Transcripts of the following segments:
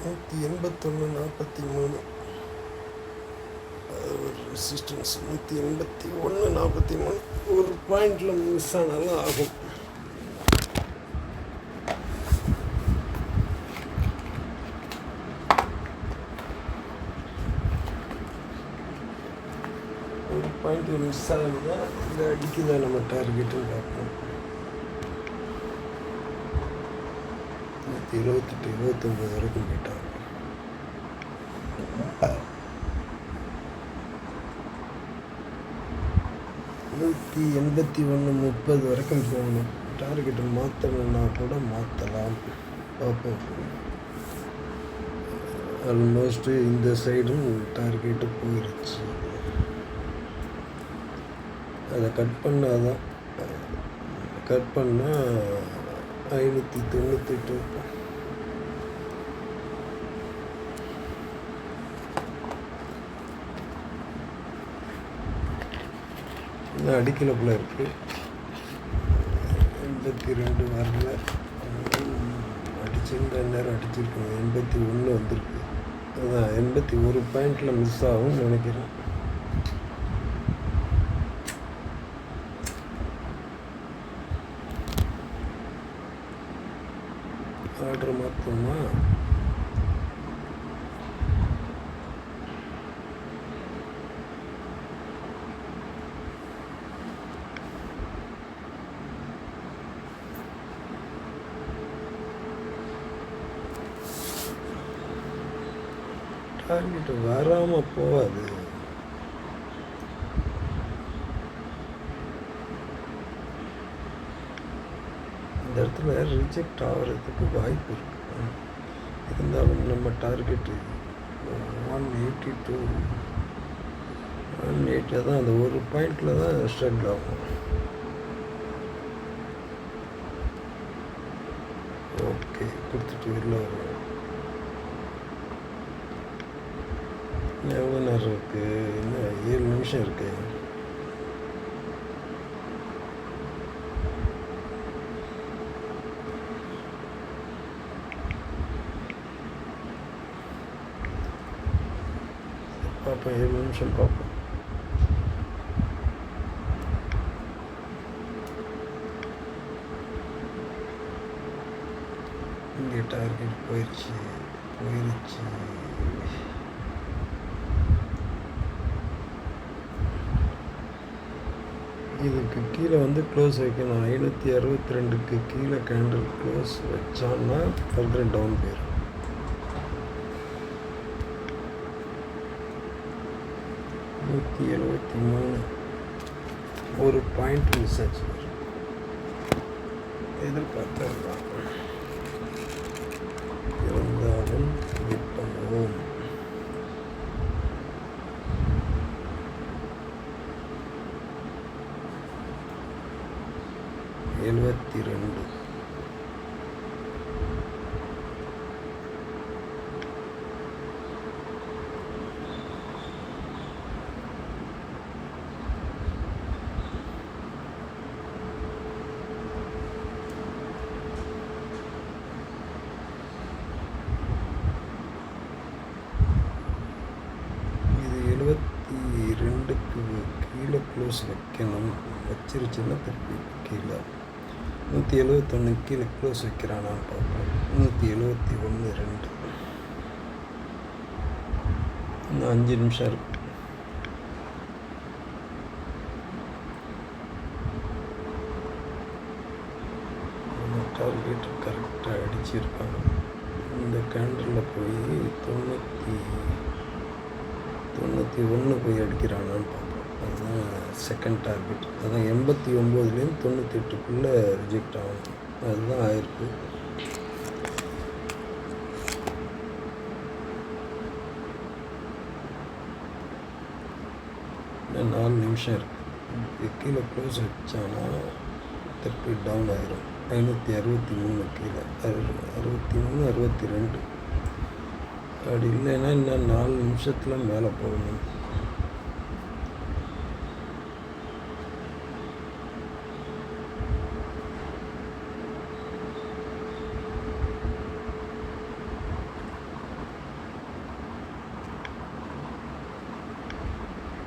181.43 ஒரு ரெசிஸ்டன்ஸ் 181.43 ஒரு பாயிண்டில் மிஸ் ஆனாலும் ஆகும். ஒரு பாயிண்ட் மிஸ் ஆகுதுன்னா இந்த அடிக்குதான் நம்ம டார்கெட்டுன்னு பார்ப்போம். 128 29 வரைக்கும் போயிட்டாங்க. 181.30 வரைக்கும் போகணும். டார்கெட்டை மாற்றணுன்னா கூட மாற்றலாம் பார்ப்போம். ஆல்மோஸ்ட்டு இந்த சைடும் டார்கெட்டு போயிடுச்சு. அதை கட் பண்ணாதான் கட் பண்ணால் 598 இன்னும் அடிக்கல போல இருக்குது. 82 வரல. அடிச்சிருந்த நேரம் அடிச்சிருக்கோம். 81 வந்திருக்கு. அதுதான் 81 பாயிண்டில் மிஸ் ஆகும்னு நினைக்கிறேன். ஆர்டர் மாற்றோமா? டார்கெட் வராமல் போகாது. இந்த இடத்துல ரிஜெக்ட் ஆகிறதுக்கு வாய்ப்பு இருக்குது. இருந்தாலும் நம்ம டார்கெட்டு 180 தான். அந்த ஒரு பாயிண்டில் தான் ஸ்ட்ரகிள் ஆகும். ஓகே, கொடுத்துட்டு வெளில வருவோம். எவ்வளோ நேரம் இருக்குது? இன்னும் 7 நிமிஷம் இருக்குது. பார்ப்போம், 7 நிமிஷம் பார்ப்போம். இங்கே டார்கெட் போயிடுச்சு. இதுக்கு கீழே வந்து க்ளோஸ் வைக்கணும். 562க்கு கீழே கேண்டில் க்ளோஸ் வச்சான்னா ஃபர்தர் டவுன் போயிடும். $173 ஒரு பாயிண்ட் மிஸ் ஆச்சு. எதிர்பார்த்தா இருந்தாலும் வெயிட் பண்ணுவோம். $72 72க்கு கீழே க்ளோஸ் வைக்கணும். வச்சிருச்சுன்னா திருப்பி கீழே 171 கீழே க்ளோஸ் வைக்கிறானான்னு பார்ப்போம். 171.2. இன்னும் 5 நிமிஷம் இருக்கு. டார்கெட் கரெக்டாக அடிச்சிருக்காங்க. இந்த கேண்டலில் போய் 91 போய் அடிக்கிறானான்னு பார்ப்போம். அதுதான் செகண்ட் டார்கெட். அதான் 89லேருந்து 98க்குள்ளே ரிஜெக்ட் ஆகும். அதுதான் ஆயிருக்கு. இன்னும் 4 நிமிஷம் இருக்குது. கீழே க்ளோஸ் வச்சானா திருப்பி டவுன் ஆயிரும். 563 கீழே 63 62. அப்படி இல்லைன்னா இன்னும் 4 நிமிஷத்தில் மேலே போகணும்.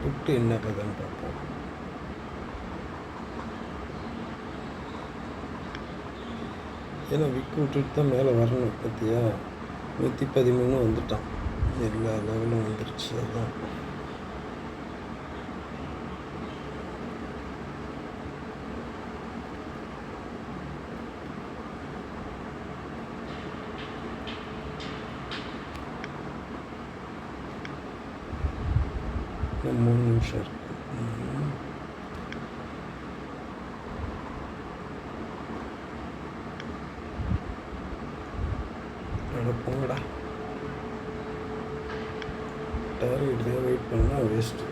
புட்டு என்ன கதைன்னு பார்ப்போம். ஏன்னா விக்கு விட்டுட்டு தான் மேலே வரணும். பார்த்தியா 113 வந்துட்டான். எல்லா லெவலும் வந்துருச்சு. அதான் இன்னும் 3 நிமிஷம் இருக்கு. போங்கடா. டார்கெட் வெயிட் பண்ணால் வேஸ்ட்டு.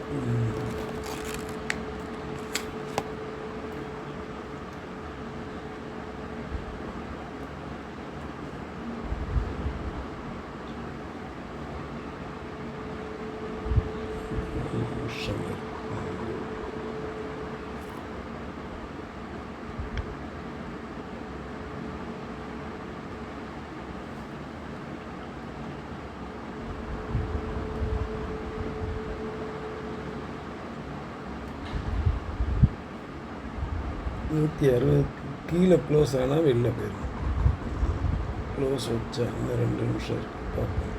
நூற்றி 60 கீழே க்ளோஸ் ஆனால் வெளில போயிடணும். க்ளோஸ் வச்சா இன்னும் 2 நிமிஷம் இருக்கு. பார்ப்போம்.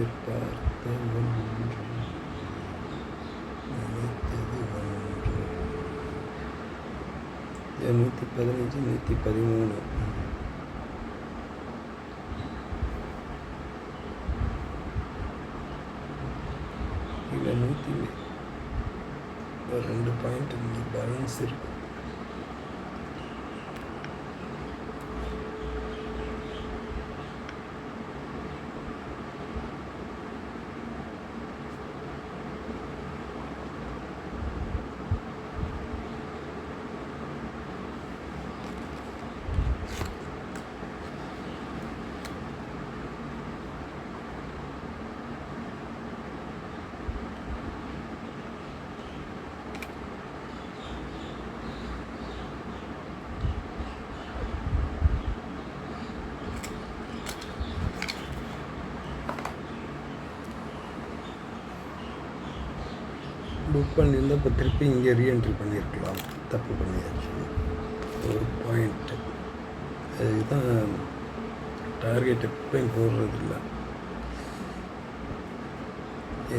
எதிர்பார்த்த ஒன்று நினைத்தது ஒன்று. 115 113 இல்லை 102 பாயிண்ட் இங்கே பேலன்ஸ் இருக்கு. புக் பண்ணியிருந்தால் இப்போ திருப்பி இங்கே ரீஎன்ட்ரி பண்ணியிருக்கலாம். தப்பு பண்ணியாச்சு. ஒரு பாயிண்ட்டு இதுதான் டார்கெட் எப்பயும் போடுறதில்ல.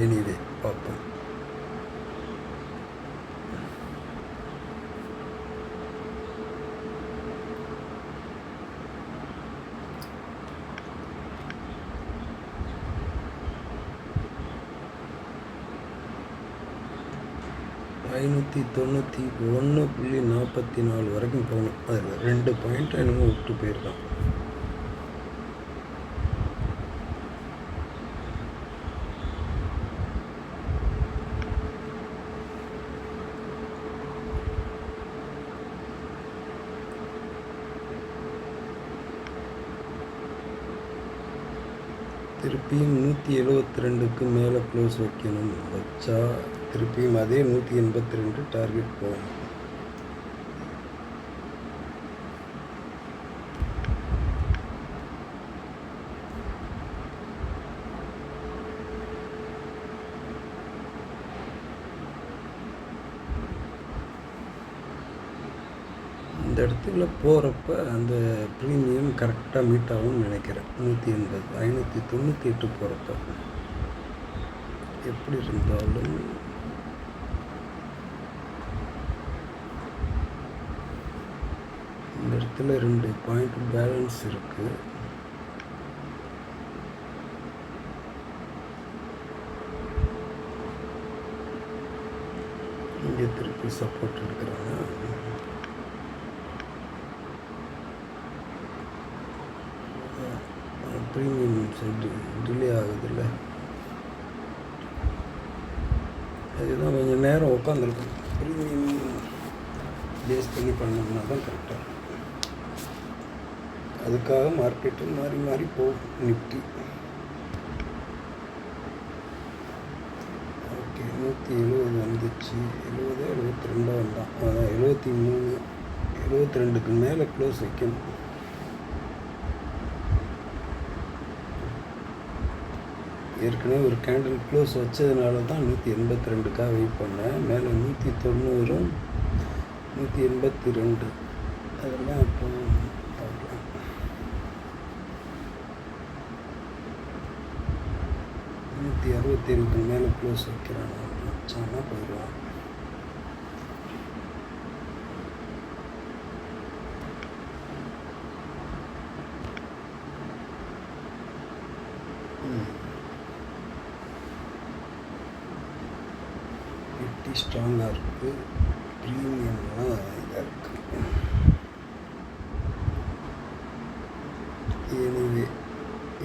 எனிவே பார்ப்போம். ஐநூற்றி 91.44 வரைக்கும் போகணும். அதில் 2 பாயிண்ட் என்னமோ விட்டு போயிருக்கான். திருப்பியும் 172க்கு மேலே க்ளோஸ் வைக்கணும். வச்சா திருப்பியும் அதே 182 டார்கெட் போகணும். இந்த இடத்துல போகிறப்ப அந்த ப்ரீமியம் கரெக்டாக மீட் ஆகும்னு நினைக்கிறேன். 180 598 போகிறப்ப எப்படி இருந்தாலும் இந்த இடத்துல 2 பாயிண்ட் பேலன்ஸ் இருக்குது. இங்கே திருப்பி சப்போர்ட் எடுக்கிறாங்க. ப்ரீமியம் சைடு டிலே ஆகுதுல்ல, அதுதான் கொஞ்சம் நேரம் உட்காந்துருக்கும். ப்ரீமியம் பேஸ் பண்ணி பண்ணோம்னா தான் கரெக்டாக இருக்கும். அதுக்காக மார்க்கெட்டு மாறி மாறி போகும் நிஃப்டி. ஓகே, 170 வந்துச்சு. 70 72 வந்தான். அதான் 73 72க்கு மேலே க்ளோஸ் வைக்கணும். ஏற்கனவே ஒரு கேண்டில் க்ளோஸ் வச்சதுனால தான் 182க்காக வெயிட் பண்ணேன். மேலே 190 182 அதெல்லாம் இப்போ பார்க்கலாம். 167க்கு மேலே க்ளோஸ் வைக்கிறாங்க வச்சாங்கன்னா போயிடுவான். நிஃப்டி ஸ்ட்ராங்காக இருக்குது, ப்ரீமியம்லாம் இதாக இருக்குது. எனவே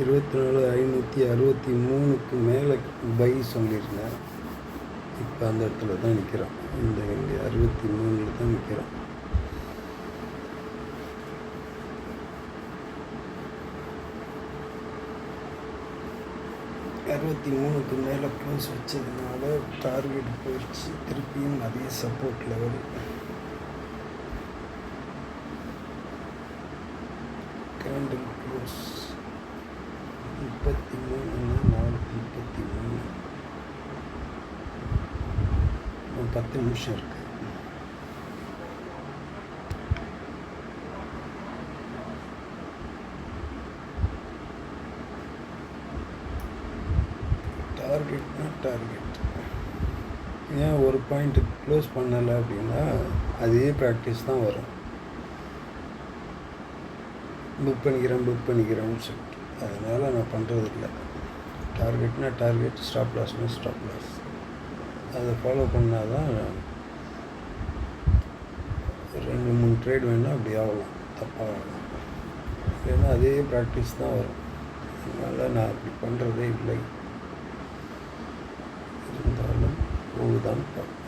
24,563க்கு மேலே பை சொல்லியிருந்தேன். இப்போ அந்த இடத்துல தான் நிற்கிறான். இந்த 63 தான் நிற்கிறான். க்கு மேலே க்ளோஸ் வச்சதுனால டார்கெட் போயிடுச்சு. திருப்பியும் அதே சப்போர்ட் லெவல். Candle close 33 4:33. 10 நிமிஷம் இருக்குது. டார்கெட் ஏன் ஒரு பாயிண்ட்டு க்ளோஸ் பண்ணலை அப்படின்னா அதே ப்ராக்டிஸ் தான் வரும். புக் பண்ணிக்கிறேன்னு சொல்லிட்டு அதனால் நான் பண்ணுறது இல்லை. டார்கெட்னா டார்கெட், ஸ்டாப் லாஸ்னா ஸ்டாப் லாஸ். அதை ஃபாலோ பண்ணால் தான் 2-3 ட்ரேட் வேணால் அப்படி ஆகலாம், தப்பாக ஆகலாம். ஏன்னா அதே ப்ராக்டிஸ் தான் வரும். அதனால் நான் அப்படி பண்ணுறதே இல்லை. இருந்தாலும் போகுதான் பார்ப்பேன்.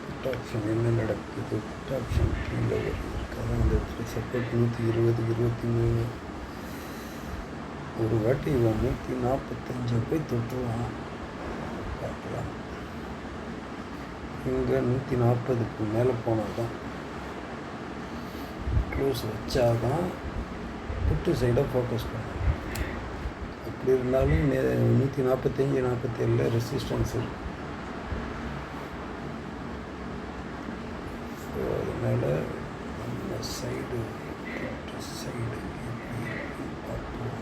புட் ஆப்ஷன் என்ன நடக்குது? புட் ஆப்ஷன் கீழே இருக்காது. அந்த இடத்துல சப்போர்ட் 120 23. ஒரு வாட்டி இவன் 145 போய் தொட்டுருவான், பார்க்கலாம். இங்கே 140க்கு மேலே போனால் தான் க்ளோஸ் வச்சாதான் புட்டு சைடை ஃபோக்கஸ் பண்ணும். அப்படி இருந்தாலும் 145 47 ரெசிஸ்டன்ஸ் இருக்குது. ஸோ அதனால் நம்ம சைடு எப்படி பார்ப்போம்.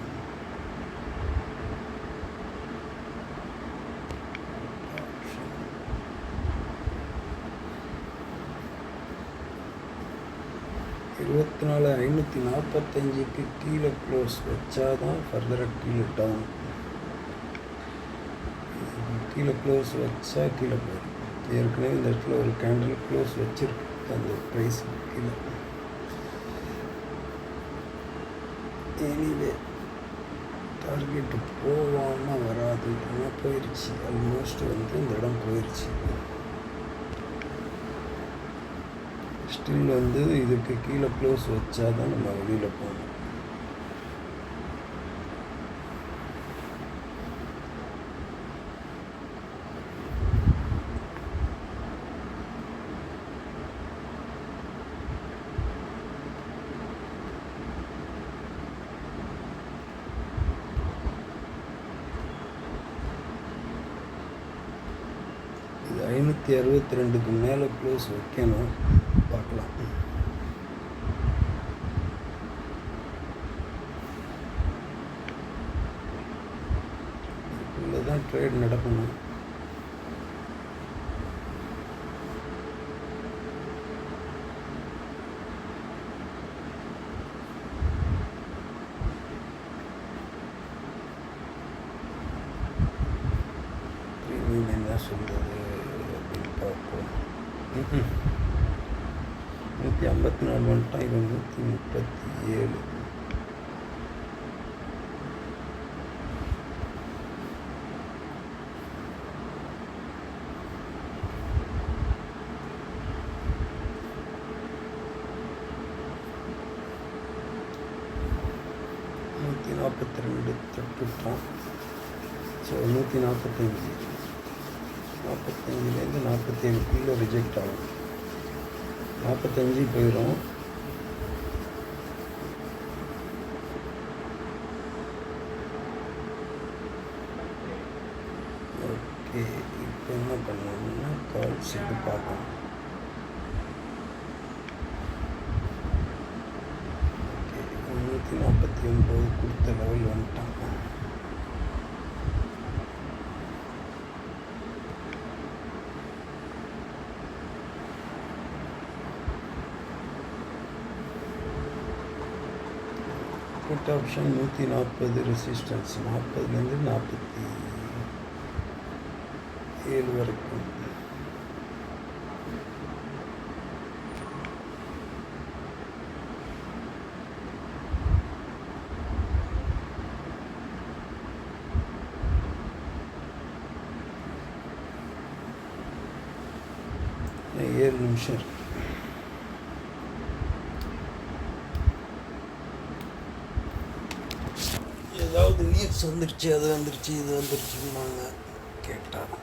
இருபத்தி 545க்கு கீழே க்ளோஸ் வச்சாதான் ஃபர்தராக கீழே டவுன். கீழே க்ளோஸ் வச்சா கீழே போயிடும். ஏற்கனவே இந்த இடத்துல ஒரு கேண்டில் க்ளோஸ் வச்சிருக்கு அந்த ப்ரைஸ் கீழே. எனிவே டார்கெட்டு போவாமல் வராது. ஆனால் போயிடுச்சு. ஆல்மோஸ்ட் இந்த இடம் போயிடுச்சு. ஸ்டில் இதுக்கு கீழே க்ளோஸ் வச்சா தான் நம்ம வெளியில் போகணும். இது 562க்கு மேலே க்ளோஸ் வைக்கணும், பார்க்கலாம். இதுக்குள்ளே தான் ட்ரேட் நடக்கணும். ப்ரீமியம் என்ன சொல்கிறது அப்படின்னு பார்ப்போம். 154 வந்துட்டான். இது 137. 142 தொட்டுட்டோம். ஸோ 145, 45லேருந்து 47 ரிஜெக்ட் ஆகும். 45 போயிடும். ஓகே, இப்போ என்ன பண்ணணும்னா கால்ஸ் இது பார்க்கணும். ஓகே, 149 கொடுத்த லெவல் வந்துட்டாங்க. புட் ஆப்ஷன் 140 ரெசிஸ்டன்ஸ், 40லேருந்து 47 வரைக்கும். இன்னும் 7 நிமிஷம் இருக்கு. ஏதாவது நியூஸ் வந்துருச்சு, அது வந்துருச்சு, இது வந்துருச்சுன்னாங்க கேட்டால்.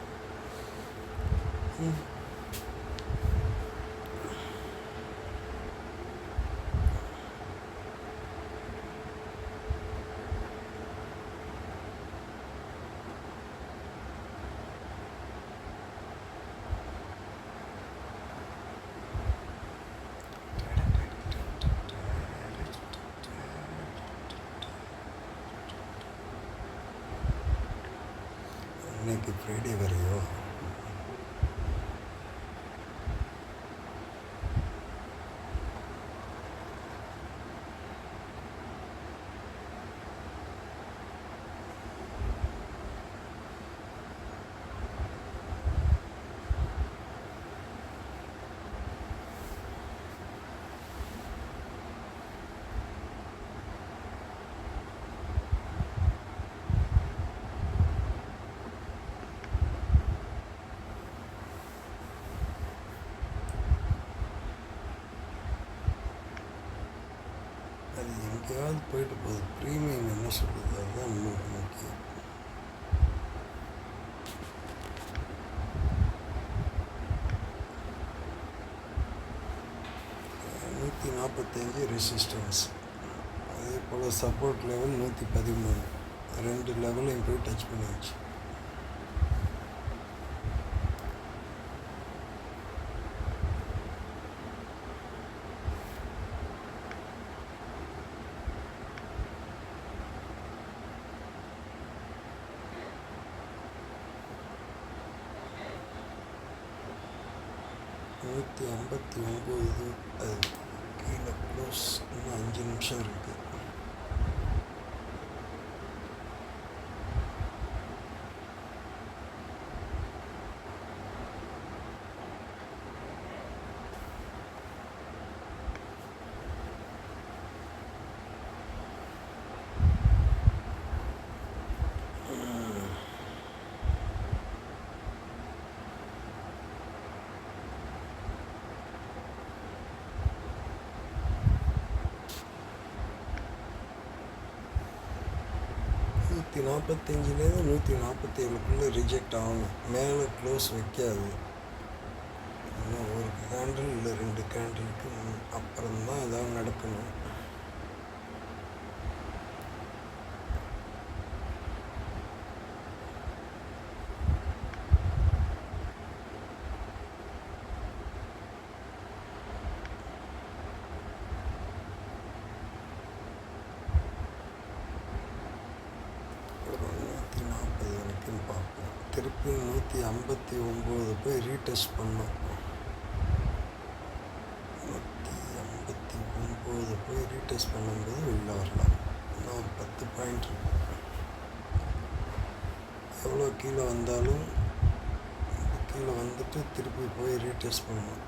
இன்னைக்கு ஃப்ரைடே வரையோ? அது எங்கேயாவது போயிட்டு போகுது. ப்ரீமியம் என்ன சொல்லுது, அதுதான் இன்னும் முக்கியம். நூற்றி 45 ரெசிஸ்டன்ஸ், அதே போல் சப்போர்ட் லெவல் 113. 2 லெவலையும் போய் டச் பண்ணிடுச்சு. நூற்றி 59 அது கீழே க்ளோஸ். இன்னும் 5 நிமிஷம் இருக்குது. நூற்றி 45லேருந்து 147 ரிஜெக்ட் ஆகணும். மேலே க்ளோஸ் வைக்காது. இன்னும் ஒரு கேண்டில் இல்லை 2 கேண்டிலுக்கு அப்புறம்தான் ஏதாவது நடக்கணும். பார்ப்போம். திருப்பி 159 போய் ரீடெஸ்ட் பண்ணோம். 159 போய் ரீடெஸ்ட் பண்ணும்போது வெளில வரலாம். இன்னும் ஒரு 10 பாயிண்ட் இருக்கு. எவ்வளோ கீழே வந்தாலும் கீழே வந்துட்டு திருப்பி போய் ரீடெஸ்ட் பண்ணணும்.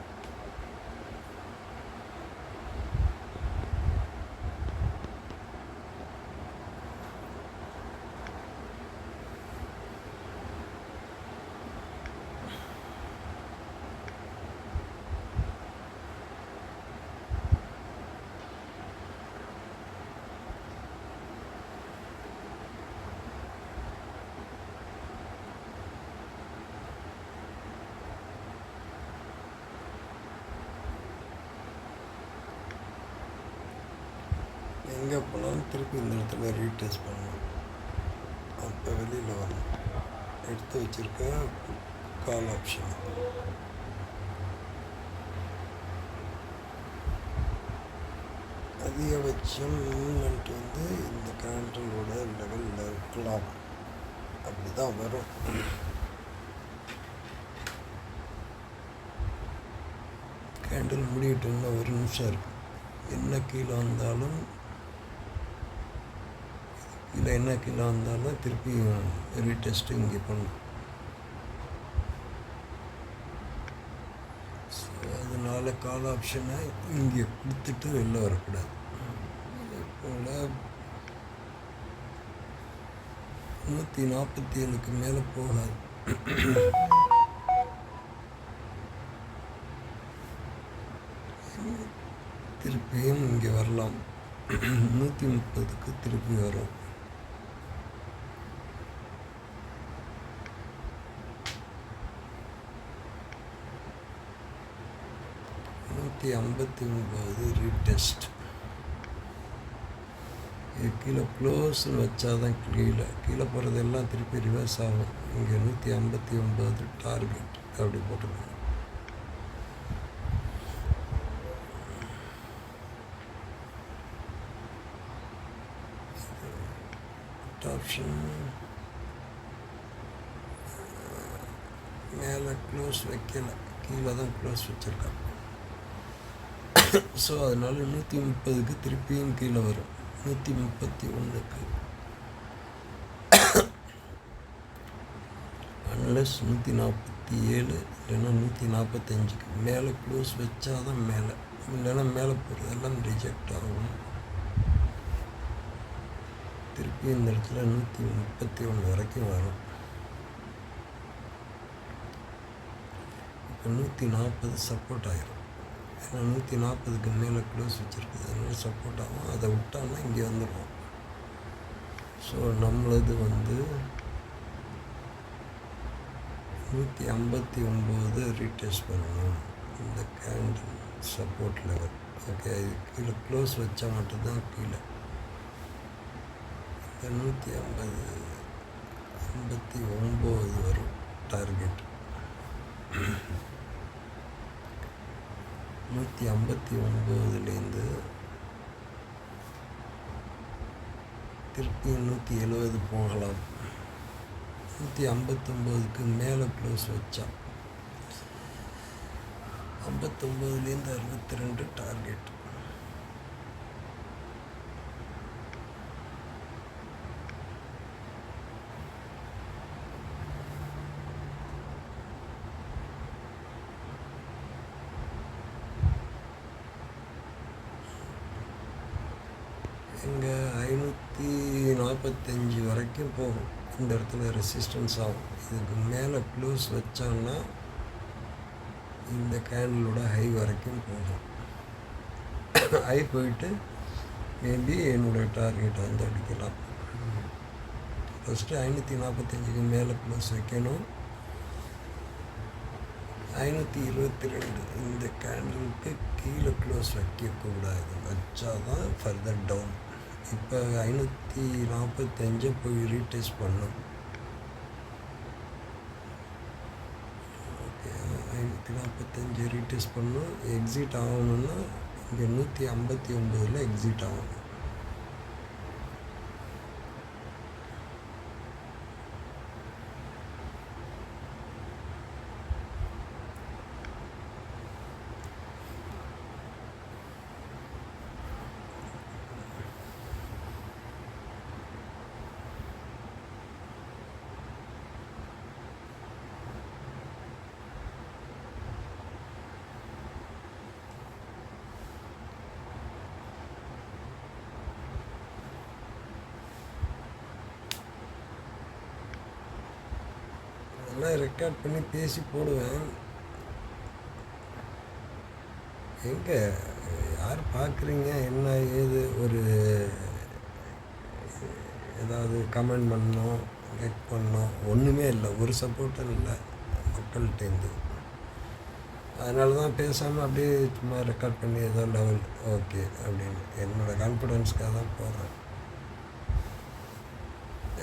எங்கே போனாலும் திருப்பி இந்த இடத்துல ரீடெஸ்ட் பண்ணணும். அப்போ வெளியில் வரணும். எடுத்து வச்சுருக்க கால் ஆப்ஷன். அதிகபட்சம் மூமெண்ட் வந்து இந்த கேண்டலோட லெவலில் இருக்கலாம். அப்படி தான் வரும். கேண்டில் முடிவிட்டோம்னா ஒரு நிமிஷம் இருக்கும். என்ன கீழே வந்தாலும் திருப்பி ரீடெஸ்ட்டு இங்கே பண்ணும். ஸோ அதனால் கால் ஆப்ஷனை இங்கே கொடுத்துட்டு வெளில வரக்கூடாது. போல் 147க்கு மேலே போகாது. திருப்பியும் இங்கே வரலாம். 130க்கு திருப்பி வரும். $159 ரீடெஸ்ட். கீழே க்ளோஸ்னு வச்சா தான் கீழே போகிறதெல்லாம் திருப்பி ரிவர்ஸ் ஆகும். இங்கே 159 டார்கெட் அப்படி போட்டுருக்கோம். ஆப்ஷன் மேலே க்ளோஸ் வைக்கல, கீழே தான் க்ளோஸ் வச்சுருக்காங்க. ஸோ அதனால் 130க்கு திருப்பியும் கீழே வரும். 131க்கு அன்லஸ் 147 இல்லைன்னா 145க்கு மேலே க்ளோஸ் வச்சா தான் மேலே, இல்லைன்னா மேலே போகிறதெல்லாம் ரிஜெக்ட் ஆகும். திருப்பி இந்த இடத்துல 131 வரைக்கும் வரும். இப்போ 140 சப்போர்ட் ஆகிரும். ஏன்னா 140க்கு மேலே க்ளோஸ் வச்சுருக்குது, அதனால சப்போர்ட் ஆகும். அதை விட்டான்னா இங்கே வந்துடுவோம். ஸோ நம்மளது வந்து 159 ரீடெஸ்ட் பண்ணணும். இந்த கேண்டில் சப்போர்ட் லெவல். ஓகே, இது கீழே க்ளோஸ் வச்சா மட்டும்தான் கீழே. 159 வரும் டார்கெட். 159லேருந்து திருப்பி 170 போகலாம். 159க்கு மேலே க்ளோஸ் வச்சா 59லேருந்து 62 டார்கெட். இங்கே 545 வரைக்கும் போகும். இந்த இடத்துல ரெசிஸ்டன்ஸ் ஆகும். இதுக்கு மேலே க்ளோஸ் வச்சாங்கன்னா இந்த கேண்டிலோட ஹை வரைக்கும் போகும். ஹை போயிட்டு மேபி என்னோடய டார்கெட் வந்து அடிக்கலாம். ஃபஸ்ட்டு 545க்கு மேலே க்ளோஸ் வைக்கணும். 522 இந்த கேண்டிலுக்கு கீழே க்ளோஸ் வைக்கக்கூடாது, வச்சாதான் ஃபர்தர் டவுன். இப்போ 545 போய் ரீடெஸ்ட் பண்ணும். ஓகே, 545 ரீடெஸ்ட் பண்ணும். எக்ஸிட் ஆகணுன்னா இங்கே 159 எக்ஸிட் ஆகணும். அதெல்லாம் ரெக்கார்ட் பண்ணி பேசி போடுவேன். எங்கே யார் பார்க்குறீங்க, என்ன ஏது, ஒரு ஏதாவது கமெண்ட் பண்ணோம், லைக் பண்ணோம், ஒன்றுமே இல்லை. ஒரு சப்போர்ட்டும் இல்லை மக்கள்கிட்டேருந்து. அதனால தான் பேசாமல் அப்படியே சும்மா ரெக்கார்ட் பண்ணி ஏதோ லெவல் ஓகே அப்படின்னு என்னோடய கான்ஃபிடென்ஸ்க்காக தான் போடுறேன்.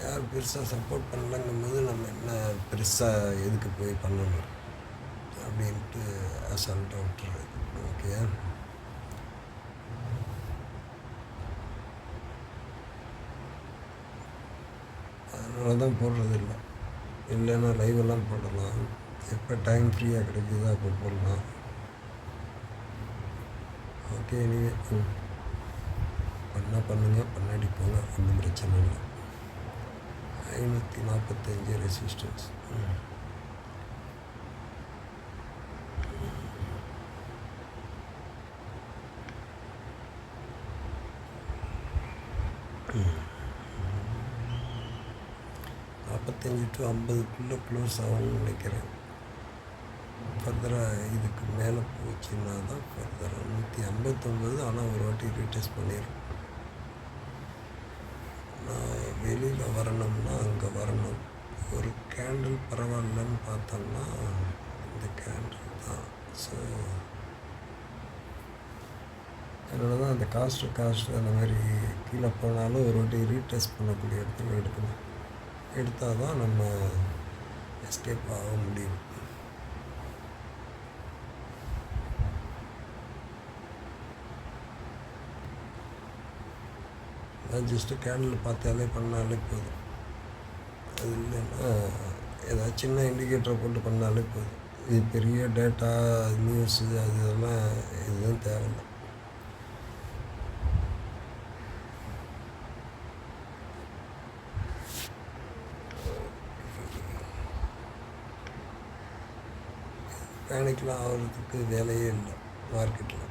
யார் பெருசாக சப்போர்ட் பண்ணலங்கும் போது நம்ம என்ன பெருசாக எதுக்கு போய் பண்ணணும் அப்படின்ட்டு அசால்ட்டாக விட்டுறது. ஓகே, அதனால தான் போடுறது இல்லை. இல்லைன்னா லைவெல்லாம் போடலாம், எப்போ டைம் ஃப்ரீயாக கிடைக்குதோ அப்போ போடலாம். ஓகே, நீங்கள் பண்ணால் பண்ணுங்கள், பண்ணாடி போங்க, ஒன்றும் பிரச்சனை இல்லை. 545 ரெசிஸ்டன்ஸ். ம் 45 to 50 க்ளோஸ் ஆகும்னு நினைக்கிறேன். ஃபர்தராக இதுக்கு மேலே போச்சுன்னா தான் ஃபர்தராக 159. ஆனால் ஒரு வாட்டி ரீடெஸ்ட் பண்ணிடும். நான் வெளியில் வரணும்னா அங்கே வரணும். ஒரு கேண்டில் பரவாயில்லன்னு பார்த்தோம்னா இந்த கேண்டில் தான். ஸோ அதனால தான் அந்த காஸ்ட்டு அந்த மாதிரி கீழே போனாலும் ஒரு வாட்டி ரீடெஸ்ட் பண்ணக்கூடிய இடத்துல எடுக்கணும். எடுத்தால் தான் நம்ம எஸ்கேப் ஆக முடியும். அது ஜஸ்ட்டு கேண்டில் பார்த்தாலே பண்ணாலே போதும். அது இல்லைன்னா ஏதாவது சின்ன இண்டிகேட்டரை போட்டு பண்ணாலே போதும். இது பெரிய டேட்டா நியூஸு அது இதெல்லாம் எதுவும் தேவையில்லை. பேனிக்லாம் ஆகிறதுக்கு வேலையே இல்லை மார்க்கெட்டில்.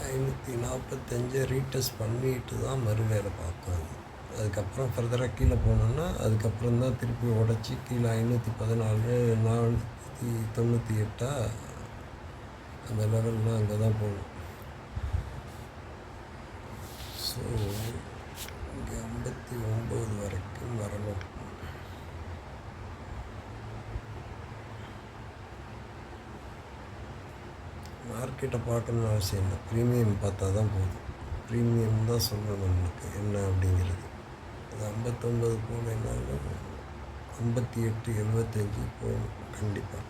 545 ரீடெஸ்ட் பண்ணிட்டு தான் மறு வேலை பார்க்கும் அது. அதுக்கப்புறம் ஃபர்தராக கீழே போனோன்னா அதுக்கப்புறம் தான் திருப்பி உடச்சி கீழே 514 498 அந்த லெவல்லாம் அங்கே தான் போகணும். ஸோ இங்கே 59 வரைக்கும் வரணும். மார்க்கெட்டை பார்க்கணுன்னு அவசியம் இல்லை, ப்ரீமியம் பார்த்தா தான் போதும். ப்ரீமியம் தான் சொல்லணும் நம்மளுக்கு என்ன அப்படிங்கிறது. அது 59 போனேன்னாலும் 58 75 போகணும் கண்டிப்பாக.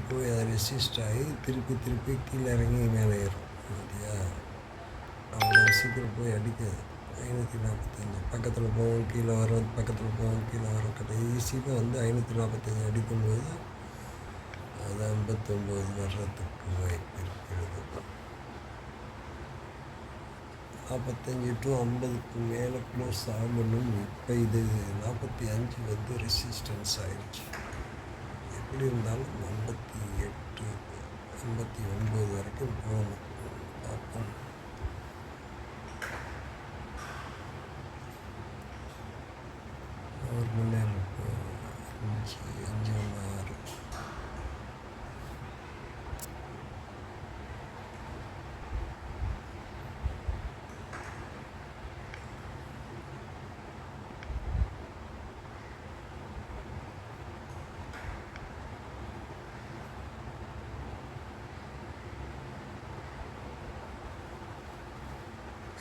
போய் அதை ரெசிஸ்ட் ஆகி திருப்பி கீழே இறங்கி மேலே ஏறும் இல்லையா. அவ்வளோ சீக்கிரம் போய் அடிக்காது. 545 பக்கத்தில் போவோம் கீழே வரும், பக்கத்தில் போவோம் கீழே வரும். கடைசியில் வந்து 545 அடிக்கும்போது அது 59 வர்றதுக்கு வாய்ப்பு இருக்கிறது. 45 to 50க்கு மேலே க்ளோஸ் ஆகணும். இப்போ இது 45 வந்து ரெசிஸ்டன்ஸ் ஆயிடுச்சு. எப்படி இருந்தாலும் 58 59 வரைக்கும் போகணும். பார்ப்போம். ஒரு மணி நேரம் 5 6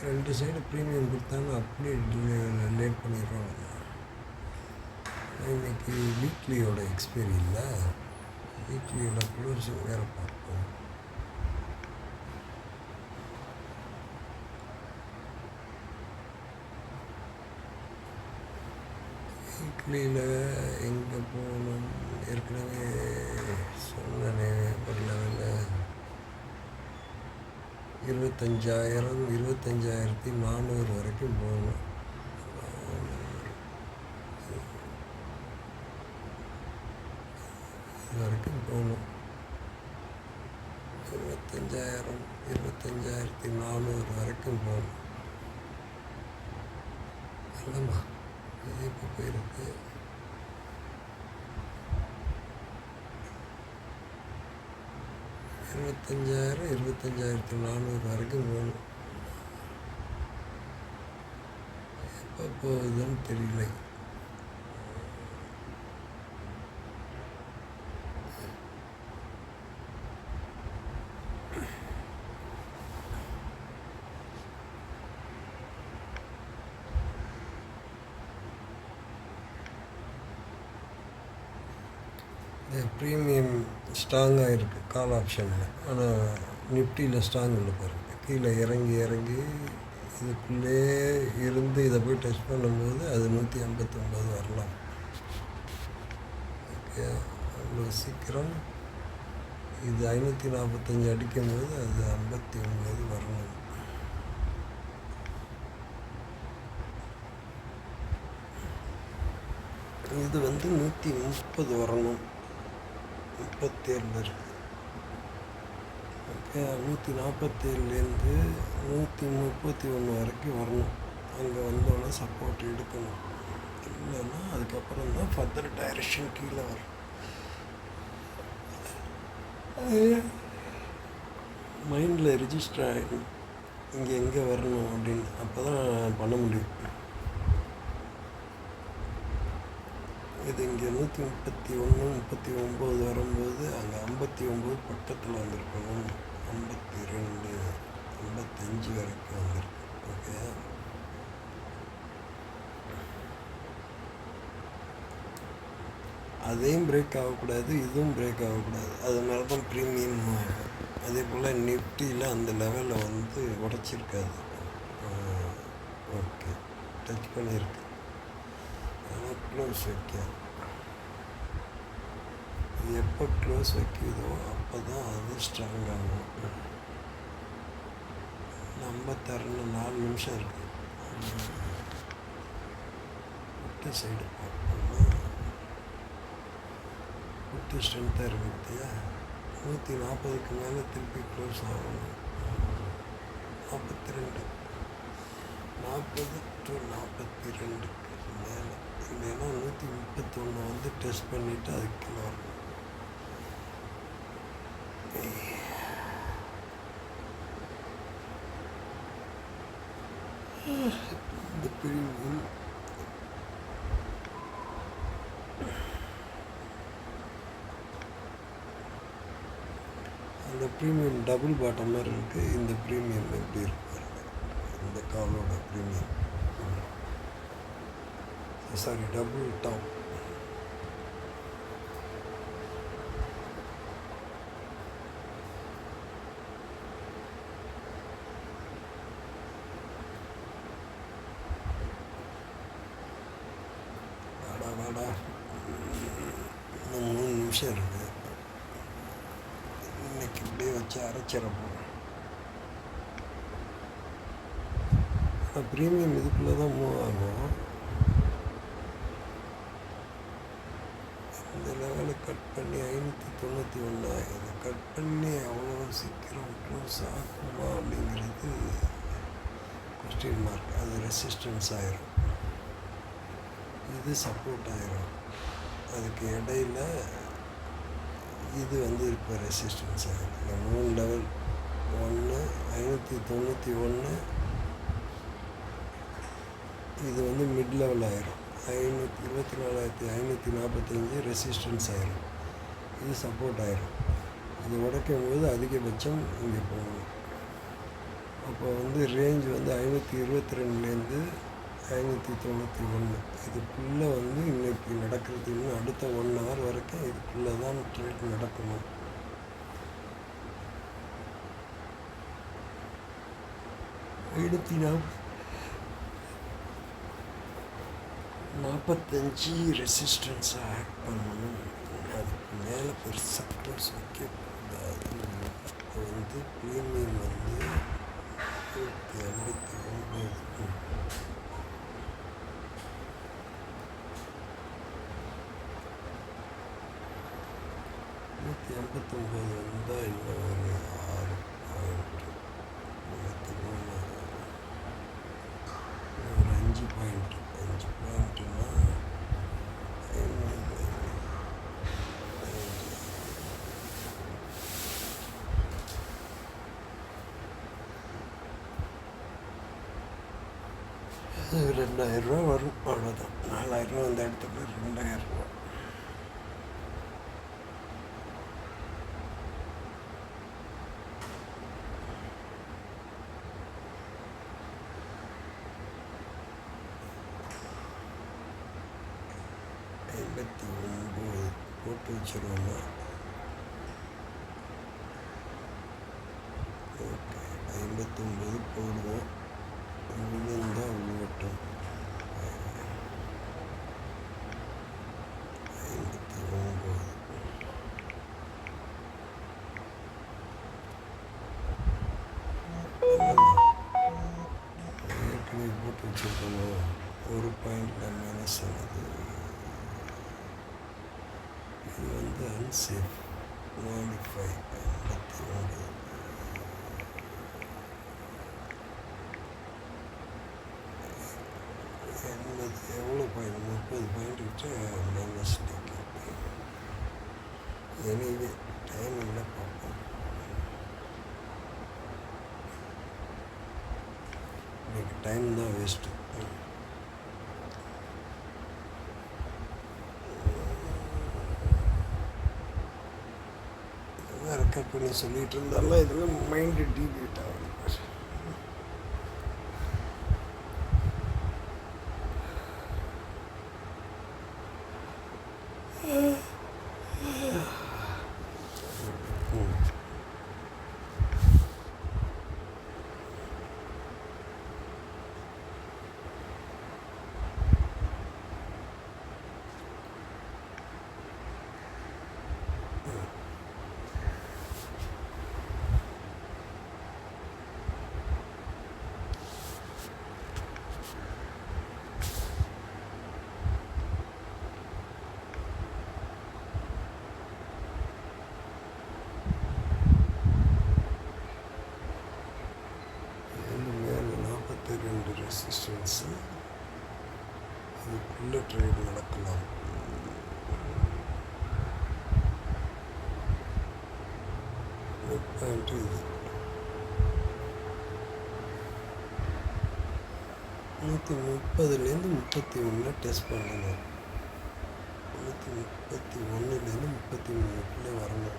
ரெண்டு சைடு ப்ரீமியம் கொடுத்தாங்க, அப்படியே லேட் பண்ணிடுறாங்க. இன்றைக்கி வீக்லியோட எக்ஸ்பைரி இல்லை, வீக்லியோட க்ளோஸ் வேறு பார்ப்போம். வீக்லியில் எங்கே போகணும் ஏற்கனவே சொன்னேனே ஒரு லெவலில் 25,000 25,400 வரைக்கும் போகணும். இது வரைக்கும் போகணும். 25,400 வரைக்கும் போகும். இல்லைம்மா, இது இப்போ போயிருக்கு. 25,400 வரைக்கும் போகணும். எப்போ போகுதுன்னு தெரியல. ப்ரீமியம் ஸ்ட்ராங்காக இருக்குது கால் ஆப்ஷனில், ஆனால் நிஃப்டியில் ஸ்ட்ராங் இல்லை பாருங்கள். கீழே இறங்கி இதுக்குள்ளே இருந்து இதை போய் டச் பண்ணும்போது அது 159 வரலாம். ஓகே, அவ்வளோ சீக்கிரம் இது 545 அடிக்கும்போது அது 59 வரணும். இது 130 வரணும். 37 இருக்குது. ஓகே, 147லேருந்து 131 வரைக்கும் வரணும். அங்கே வந்தோடனே சப்போர்ட் எடுக்கணும். இல்லைன்னா அதுக்கப்புறம் தான் ஃபர்தர் டைரெக்ஷன் கீழே வரும். மைண்டில் ரிஜிஸ்டர் ஆகிடும் இங்கே எங்கே வரணும் அப்படின்னு. அப்போ தான் பண்ண முடியும். இது இங்கே 131, 39 வரும்போது அங்கே 59 பக்கத்தில் வந்திருக்கணும். 52, 55 வரைக்கும் வந்திருக்கு. ஓகே, அதையும் பிரேக் ஆகக்கூடாது, இதுவும் பிரேக் ஆகக்கூடாது. அது மேலே தான் ப்ரீமியம் ஆகும். அதே போல் நிஃப்டியில் அந்த லெவலில் உடச்சிருக்காது. ஓகே, டச் பண்ணியிருக்கு. ஆனால் க்ளோஸ் வைக்க இது எப்போ க்ளோஸ் வைக்குதோ அப்போ தான் அது ஸ்ட்ராங் ஆகும். 4 நிமிஷம் இருக்குது. விட்டு சைடு பார்ப்போம்னா விட்டு ஸ்ட்ரென்த்தாக இருக்கு பார்த்தியா. 140க்கு மேலே திருப்பி க்ளோஸ் ஆகணும். 42, 40 to 42க்கு மேலே இல்லைன்னா 131 டெஸ்ட் பண்ணிவிட்டு அதுக்கு கீழே வரணும். இந்த ப்ரீமியம் அந்த ப்ரீமியம் டபுள் பாட்டம் மாதிரி இருக்குது. இந்த ப்ரீமியம் எப்படி இருக்கு, இந்த காலோட ப்ரீமியம், சாரி டபுள் டாப். வாடா இன்னும் 3 நிமிஷம் இருக்குது. இன்னைக்கு இப்படியே வச்சு அரைச்சிடப்போம். ப்ரீமியம் இதுக்குள்ளே தான் மூவ் ஆகும். இந்த லெவலில் கட் பண்ணி 591 இதை கட் பண்ணி அவ்வளோ சீக்கிரம் க்ளோஸ் ஆகுமா அப்படிங்கிறது கொஸ்டின் மார்க். அது ரெசிஸ்டன்ஸ் ஆயிரும், இது சப்போர்ட் ஆயிரும். அதுக்கு இடையில் இது இப்போ ரெசிஸ்டன்ஸ் ஆகிடும். இந்த 3 லெவல் 1 591 இது மிட் லெவல் ஆயிரும். 24,545 ரெசிஸ்டன்ஸ் ஆயிரும். இது சப்போர்ட் ஆயிரும். இது உடைக்கும் போது அதிகபட்சம் இங்கே போகணும். அப்போ ரேஞ்ச் 522லேருந்து 591 இதுக்குள்ளே இன்றைக்கி நடக்கிறது. இன்னும் அடுத்த 1 hour வரைக்கும் இதுக்குள்ளே தான் ட்ரேட் நடக்கணும். ஐநூற்றி 45 ரெசிஸ்டன்ஸை ஆட் பண்ணணும். அதுக்கு மேலே பெருசாக க்ளோஸ் வைக்கக்கூடாது. ப்ரீமியம் 189 189 வந்தால் இன்னும் ஒரு 6 பாயிண்ட், 5 பாயிண்ட்டுன்னா 2000 வரும். அவ்வளோதான். 4000 அந்த இடத்துல 2000. 59 போட்டு வச்சுருவோமா? ஓகே, 59 போடுவோம். விழுந்தால் விழுவட்டும். 59 ஏற்கனவே போட்டு வச்சுருக்கோமோ? ஒரு பாயிண்டில் மைனஸ் ஆகுது. இது வந்து அன்சேஃப். மாடிஃபை 59 எவ்வளோ பாயிண்ட்? 30 பாயிண்ட் கிட்ட மைனஸ் டிக்கு. எனிவே டைம் இல்லை, பார்ப்போம். இன்னைக்கு டைம் தான் வேஸ்ட்டு. ரெக்கார்ட் பண்ணி சொல்லிகிட்டு இருந்தாலும் இதில் மைண்டு டீவியேட் ஆகுது. ரெசிஸ்டன்ஸு அதுக்குள்ளே ட்ரேட் நடக்கலாம். பாயிண்ட் இது 130லேருந்து 31 டெஸ்ட் பண்ணணும். 131லேருந்து 33க்குள்ளே வரணும்.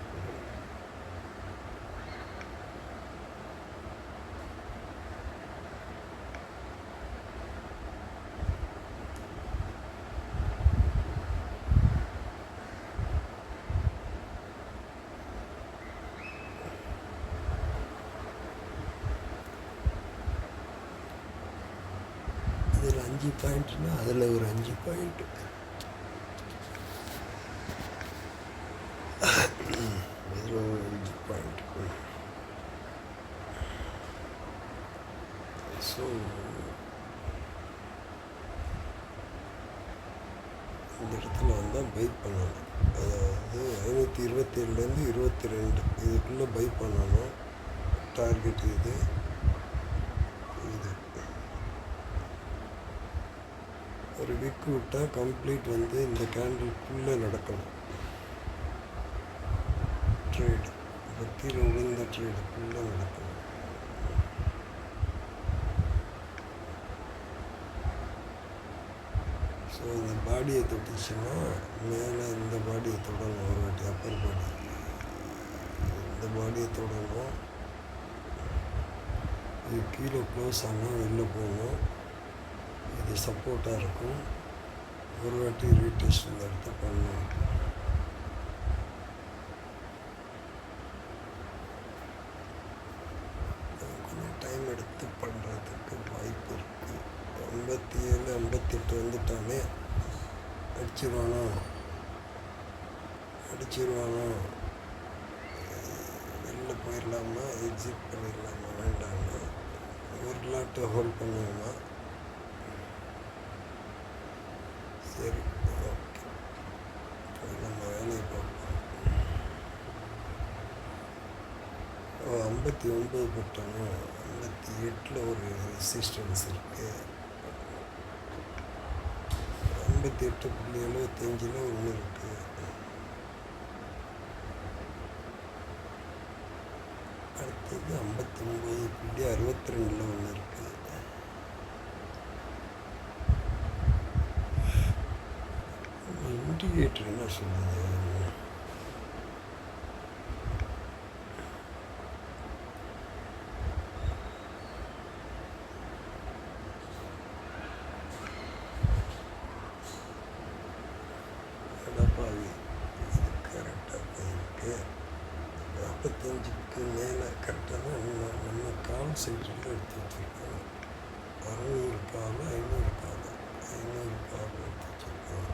இதில் 5 பாயிண்ட்னா அதில் ஒரு 5 பாயிண்ட்டு. இதில் ஒரு 5 பாயிண்ட். ஸோ இந்த இடத்துல வந்தால் பை பண்ணணும். அதாவது 527லேருந்து 22 இதுக்குள்ளே பை பண்ணணும். டார்கெட் இது ஒரு விக் விட்டால் கம்ப்ளீட் வந்து இந்த கேண்டில்குள்ளே நடக்கணும் ட்ரேடு. இப்போ கீழே விழுந்த ட்ரேடுக்குள்ளே நடக்கணும். ஸோ இந்த பாடியை தொட்டுச்சுன்னா மேலே இந்த பாடியை தொடணும். ஒரு வாட்டி அப்பர் பாடி இந்த பாடியை தொடணும். இது கீழே க்ளோஸ் ஆனால் வெளில போகணும். இது சப்போர்ட்டாக இருக்கும். ஒரு வாட்டி ரீடெஸ்ட் இந்த இடத்த பண்ணணும். கொஞ்சம் டைம் எடுத்து பண்ணுறதுக்கு வாய்ப்பு இருக்குது. 57 58 வந்துட்டாலே அடிச்சிருவானோ வெளில போயிடலாமா, எக்ஸிட் பண்ணிடலாமா, வேண்டாமா, ஒரு லாட்டை ஹோல்ட் பண்ணுவோமா? சரி, ஓகே, போய் நம்ம வேலையை பார்ப்போம். 59 போட்டோம். 58ல் ஒரு ரெசிஸ்டன்ஸ் இருக்குது. 58.75 ஒன்று இருக்குது. அடுத்தது 59.62 ஒன்று இருக்குது. இண்டிகேட்டர் என்ன சொல்லுது? எடப்பாடி இது கரெக்டாக போயிருக்கு. 45க்கு மேலே கரெக்டாக தான் நம்ம கால் சைட்டில் எடுத்து வச்சுருக்கோம். 600 கால் 500 கால் எடுத்து வச்சுருக்கோம்.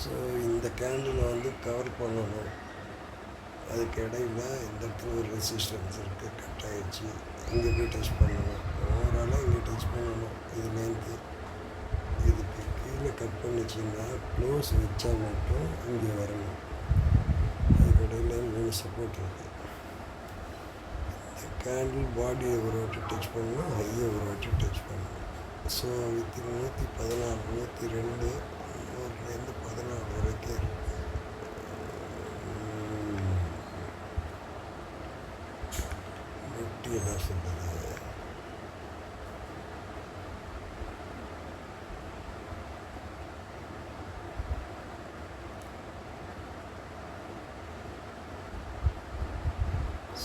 ஸோ இந்த கேண்டில் கவர் பண்ணணும். அதுக்கு இடையில இந்த இடத்துல ஒரு ரெசிஸ்டன்ஸ் இருக்குது, கட் ஆகிடுச்சு. இங்கே போய் டச் பண்ணணும். ஓவராலாக இங்கே டச் பண்ணணும். இதுலேருந்து இதுக்கு கீழே கட் பண்ணிச்சிங்கன்னா க்ளோஸ் வச்சா மட்டும் இங்கே வரணும். அதுக்கு இடையில 3 சப்போர்ட் இருக்குது. இந்த கேண்டில் பாடியை ஒரு வாட்டி டச் பண்ணணும், ஹையை ஒரு வாட்டி டச் பண்ணணும். ஸோ வித் 114 102 100லேருந்து 14 வரைக்கும் இருக்குது. நிஃப்டி என்ன சொல்லுது?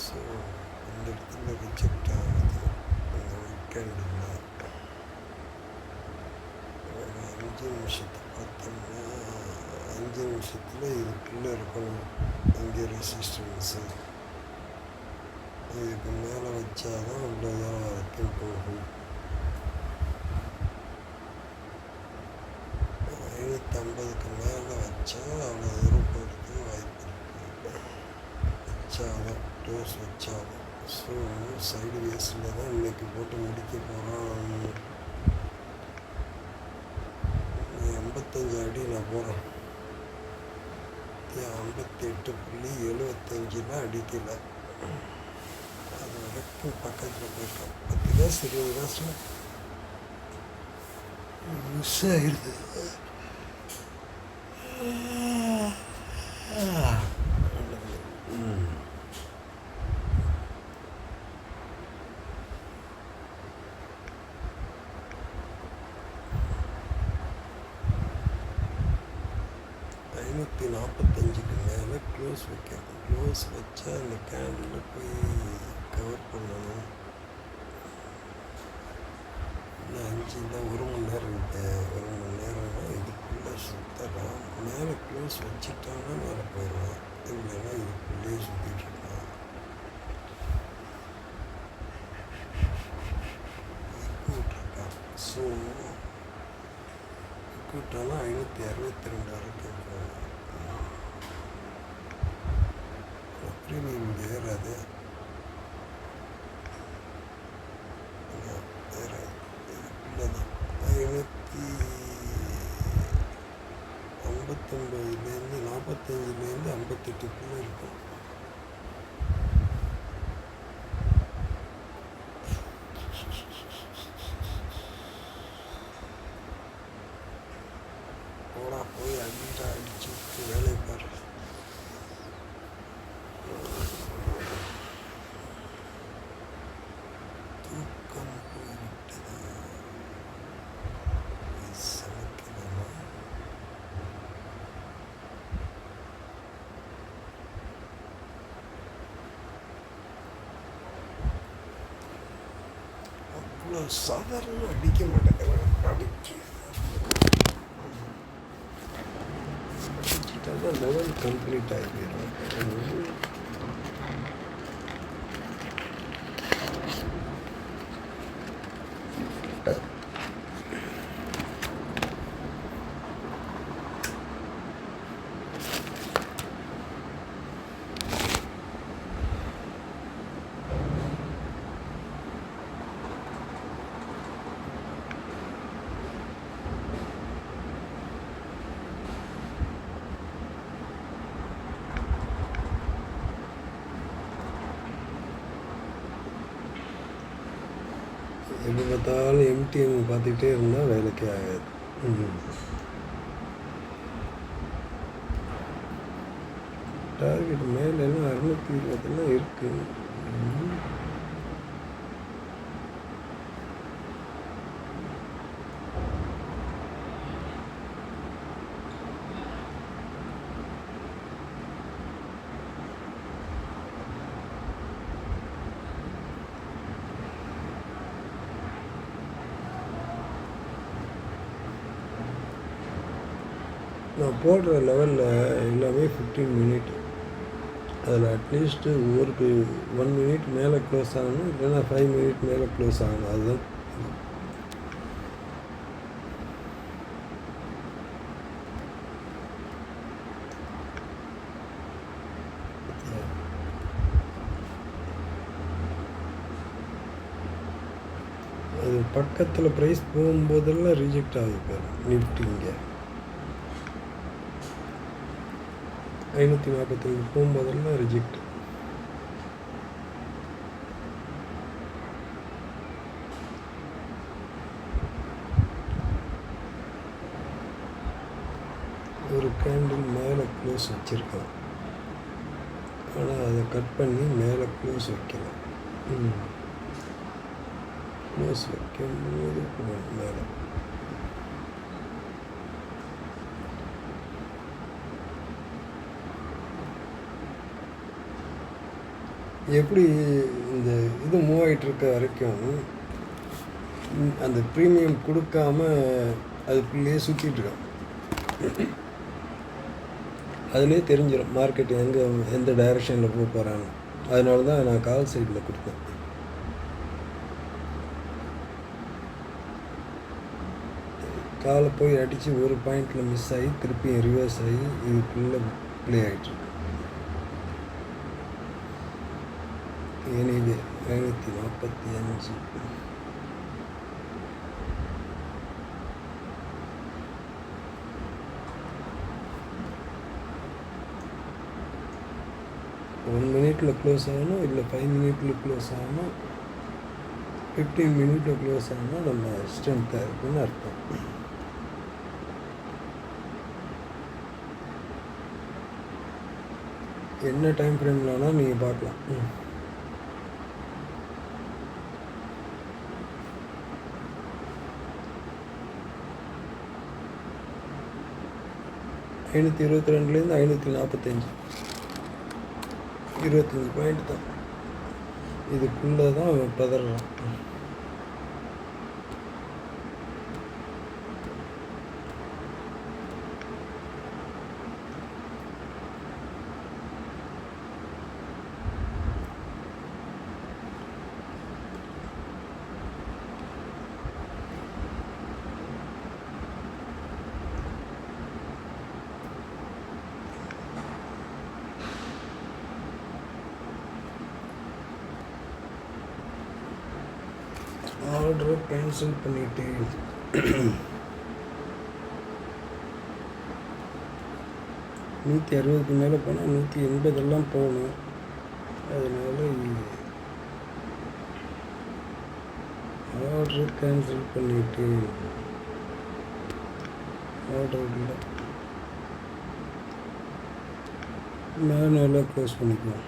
ஸோ இந்த இடத்துல ரிஜெக்ட் ஆகுது. இந்த வீக்கெண்டில் ஒரு 5 நிமிஷத்தை பார்த்தோம்னா 5 நிமிஷத்தில் இதுக்குள்ளே இருக்கணும். இங்கே ரெசிஸ்டன்ஸு இதுக்கு மேலே வச்சாதான் உள்ள வரைக்கும் போகும். 550க்கு மேலே வச்சா அவ்வளோ தூரம் போகிறதுக்கு வாய்ப்பு இருக்குது. வச்சாதான் டோஸ் வச்சாதான். ஸோ சைடு வேஸில் தான் இன்றைக்கி போட்டு முடிக்க போகிறோம். 55 அடி நான் போகிறேன். 58.75 அடிக்கலை. அது வரைக்கும் பக்கத்தில் போயிருக்கோம். 10 காசு 20 காசில் மிஸ் ஆகிடுது. ஐநூற்றி 45க்கு மேலே க்ளோஸ் வைக்கணும். க்ளோஸ் வச்சா அந்த கேண்டில் போய் கவர் பண்ணணும். இன்னும் 5 தான் 1 மணி நேரம் இருக்குது. 1 மணி நேரம்னா இதுக்குள்ளே சுற்றலாம். மேலே க்ளோஸ் வச்சுட்டாங்கன்னா மேலே போயிடுவேன். இல்லைன்னா இதுக்குள்ளேயே சுற்றிட்டுருக்கான். விட்டுருக்கான். ஸோ விட்டாலும் 562 வரைக்கும் போகும். ப்ரீமியம் ஏறாது. ஏறாது. இதுக்குள்ளே தான் 559லேருந்து 45லேருந்து 58க்குள்ளே இருக்கும். போய் அடிச்சு வேலை பாரு. தூக்கம் போய்விட்டது. சமைக்கலாமா? அவ்வளோ சாதாரண அடிக்க மாட்டேன். அடிச்சுட்டாலும் லெவல் கம்ப்ளீட் ஆகிடும். எப்போ பார்த்தாலும் எம்டிஎம் பார்த்துக்கிட்டே இருந்தால் வேலைக்கே ஆகாது. டார்கெட் மேலெல்லாம் 620 இருக்குது. நான் போடுற லெவலில் எல்லாமே 15 மினிட். அதில் அட்லீஸ்ட்டு ஒரு 1 மினிட் மேலே க்ளோஸ் ஆகணும், இல்லைன்னா 5 மினிட் மேலே க்ளோஸ் ஆகணும். அதுதான் அது பக்கத்தில் ப்ரைஸ் போகும்போதெல்லாம் ரிஜெக்ட் ஆகுது பாரு. நிஃப்டி இங்கே 545 போகும்போதெல்லாம் ரிஜெக்ட். ஒரு கேண்டில் மேலே க்ளோஸ் வச்சுருக்கலாம், ஆனால் அதை கட் பண்ணி மேலே க்ளோஸ் வைக்கலாம். க்ளோஸ் வைக்கும்போது மேலே எப்படி இந்த இது மூவ் ஆகிட்டுருக்க வரைக்கும் அந்த ப்ரீமியம் கொடுக்காம அதுக்குள்ளேயே சுற்றிட்டுருக்கான். அதுலேயே தெரிஞ்சிடும் மார்க்கெட் எந்த டைரெக்ஷனில் போக போகிறான்னு. அதனால தான் நான் கால் சைடில் கொடுத்தேன். காலை போய் அடித்து ஒரு பாயிண்டில் மிஸ் ஆகி திருப்பியும் ரிவர்ஸ் ஆகி இதுக்குள்ளே ப்ளே ஆகிட்டுருக்கு. எனிவே 545 1 மினிட்டில் க்ளோஸ் ஆகணும், இல்லை 5 மினிட்டில் க்ளோஸ் ஆகணும், 15 மினிட்டில் க்ளோஸ் ஆகணும். நம்ம ஸ்ட்ரென்த்தாக இருக்குன்னு அர்த்தம். என்ன டைம் ஃப்ரேம்லனா நீங்கள் பார்க்கலாம். 522லேருந்து 545 25 பாயிண்ட் தான். இதுக்குள்ளே தான் பதறான். ஆர்டரை கேன்சல் பண்ணிட்டு 160க்கு மேலே போனால் 180 போகணும். அதனால் ஆர்டரை கேன்சல் பண்ணிட்டு ஆர்டர் இல்லை மேனுவலாக க்ளோஸ் பண்ணிக்குவோம்.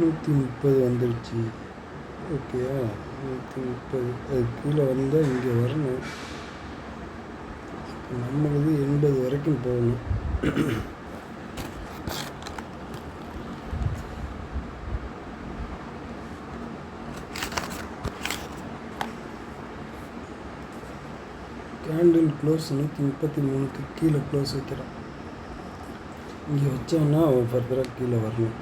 $130 வந்துருச்சு. ஓகேயா, 130 அது கீழே வந்தால் இங்கே வரணும். நம்மளுது 80 வரைக்கும் போகணும். கேண்டில் க்ளோஸ் 133க்கு கீழே க்ளோஸ் வைக்கிறோம். இங்கே வச்சோன்னா அவன் ஃபர்தராக கீழே வரணும்.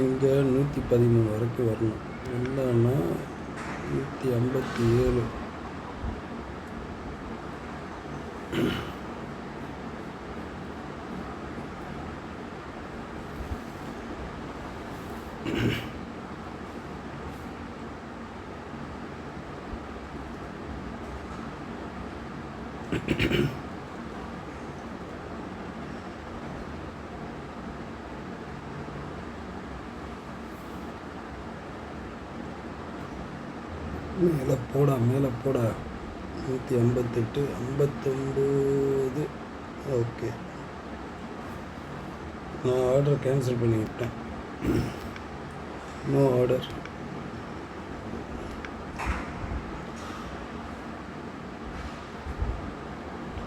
இங்கே 113 வரைக்கும் வரணும். இல்லைன்னா 157. மேலே போடா 158, 59. ஓகே, நான் ஆர்டர் கேன்சல் பண்ணி விட்டேன். No order.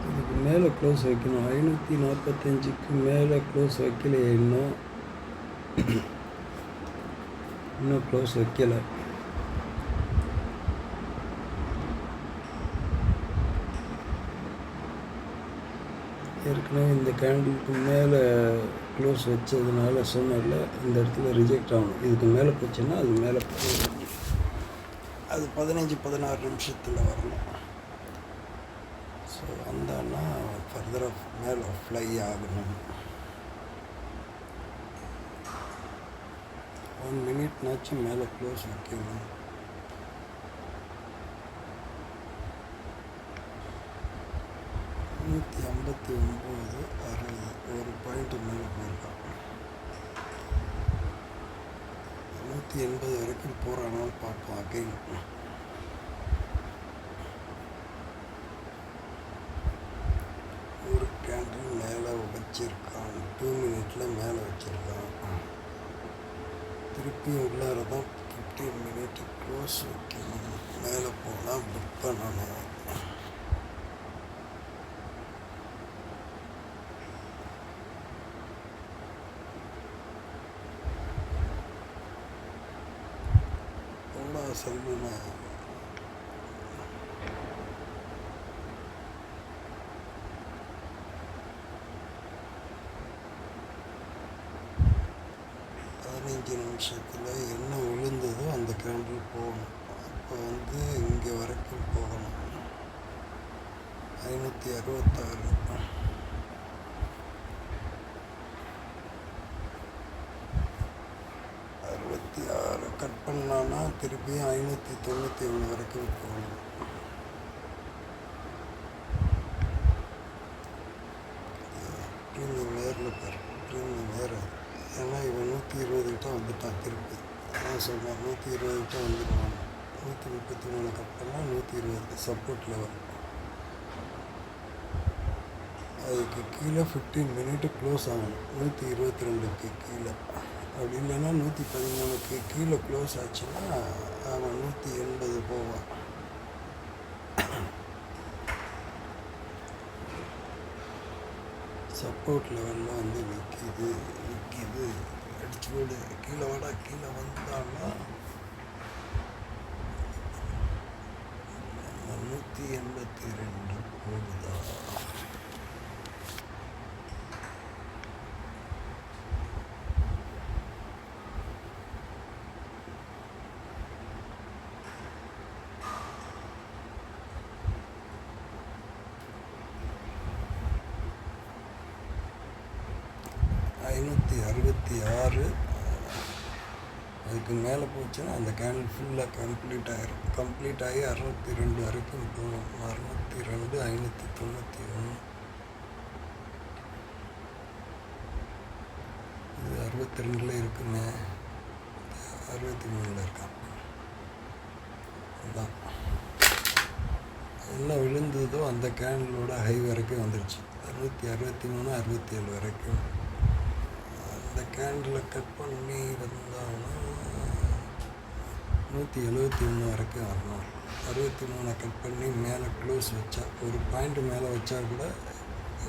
இதுக்கு மேலே க்ளோஸ் வைக்கணும். 545க்கு மேலே க்ளோஸ் வைக்கலையே. இன்னும் க்ளோஸ் வைக்கலை. ஏற்கனவே இந்த கேண்டிலுக்கு மேலே க்ளோஸ் வச்சதுனால சொன்னதில்ல, இந்த இடத்துல ரிஜெக்ட் ஆகணும். இதுக்கு மேலே போச்சுன்னா அது மேலே போகணும். அது 15-16 நிமிஷத்தில் வரணும். ஸோ வந்தான்னா ஃபர்தராக மேலே ஃப்ளை ஆகணும். 1 மினிட்னாச்சும் மேலே க்ளோஸ் வைக்கணும். நூற்றி 59, 60 ஒரு பாயிண்ட்டு மேலே போயிருக்கான். 180 வரைக்கும் போகிறானான்னு பார்ப்போம். அகைன் ஒரு கேண்டில் மேலே வச்சிருக்கான். 2 மினிட்டில் மேலே வச்சுருக்கான். திருப்பி உள்ளார தான் 15 மினிட் க்ளோஸ் வைக்கணும். மேலே போனால் புக் பண்ணணும். செல்வனா 15 நிமிஷத்தில் என்ன விழுந்ததோ அந்த கேண்டில் போகணும். அப்போ இங்கே வரைக்கும் போகணும். 566. 66 கட் பண்ணான்னா திருப்பியும் 591 வரைக்கும் போகணும். ப்ரீமியம் வேரில் பாரு, ப்ரீமியம் வேறு. ஏன்னா இவன் 120 கிட்ட வந்துட்டான். திருப்பி நான் சொன்னேன் 120 கிட்ட வந்துடுவான். 133 கட் பண்ணால் 120 சப்போர்ட் லெவல். அதுக்கு கீழே 15 மினிட்டு க்ளோஸ் ஆகணும். 122க்கு கீழே. அப்படி இல்லைன்னா 113க்கு கீழே க்ளோஸ் ஆச்சுன்னா அவன் 180 போவான். சப்போர்ட் லெவலில் நிற்கிது. அடிச்சு விடு, கீழே வாடா. கீழே வந்தான்னா 182 போகுதா? $566. அதுக்கு மேலே போச்சுன்னா அந்த கேண்டில் ஃபுல்லாக கம்ப்ளீட் ஆகிரும். கம்ப்ளீட் ஆகி 62 வரைக்கும் போகணும். 62, 591. இது 62 இருக்குமே, 63 இருக்கான். அதுதான் என்ன விழுந்ததோ அந்த கேண்டிலோட ஹை வரைக்கும் வந்துடுச்சு. 163, 67 வரைக்கும். அந்த கேண்டில் கட் பண்ணி வந்தாங்கன்னா 171 வரைக்கும் வரணும். 63 கட் பண்ணி மேலே க்ளோஸ் வச்சா, ஒரு பாயிண்ட் மேலே வச்சா கூட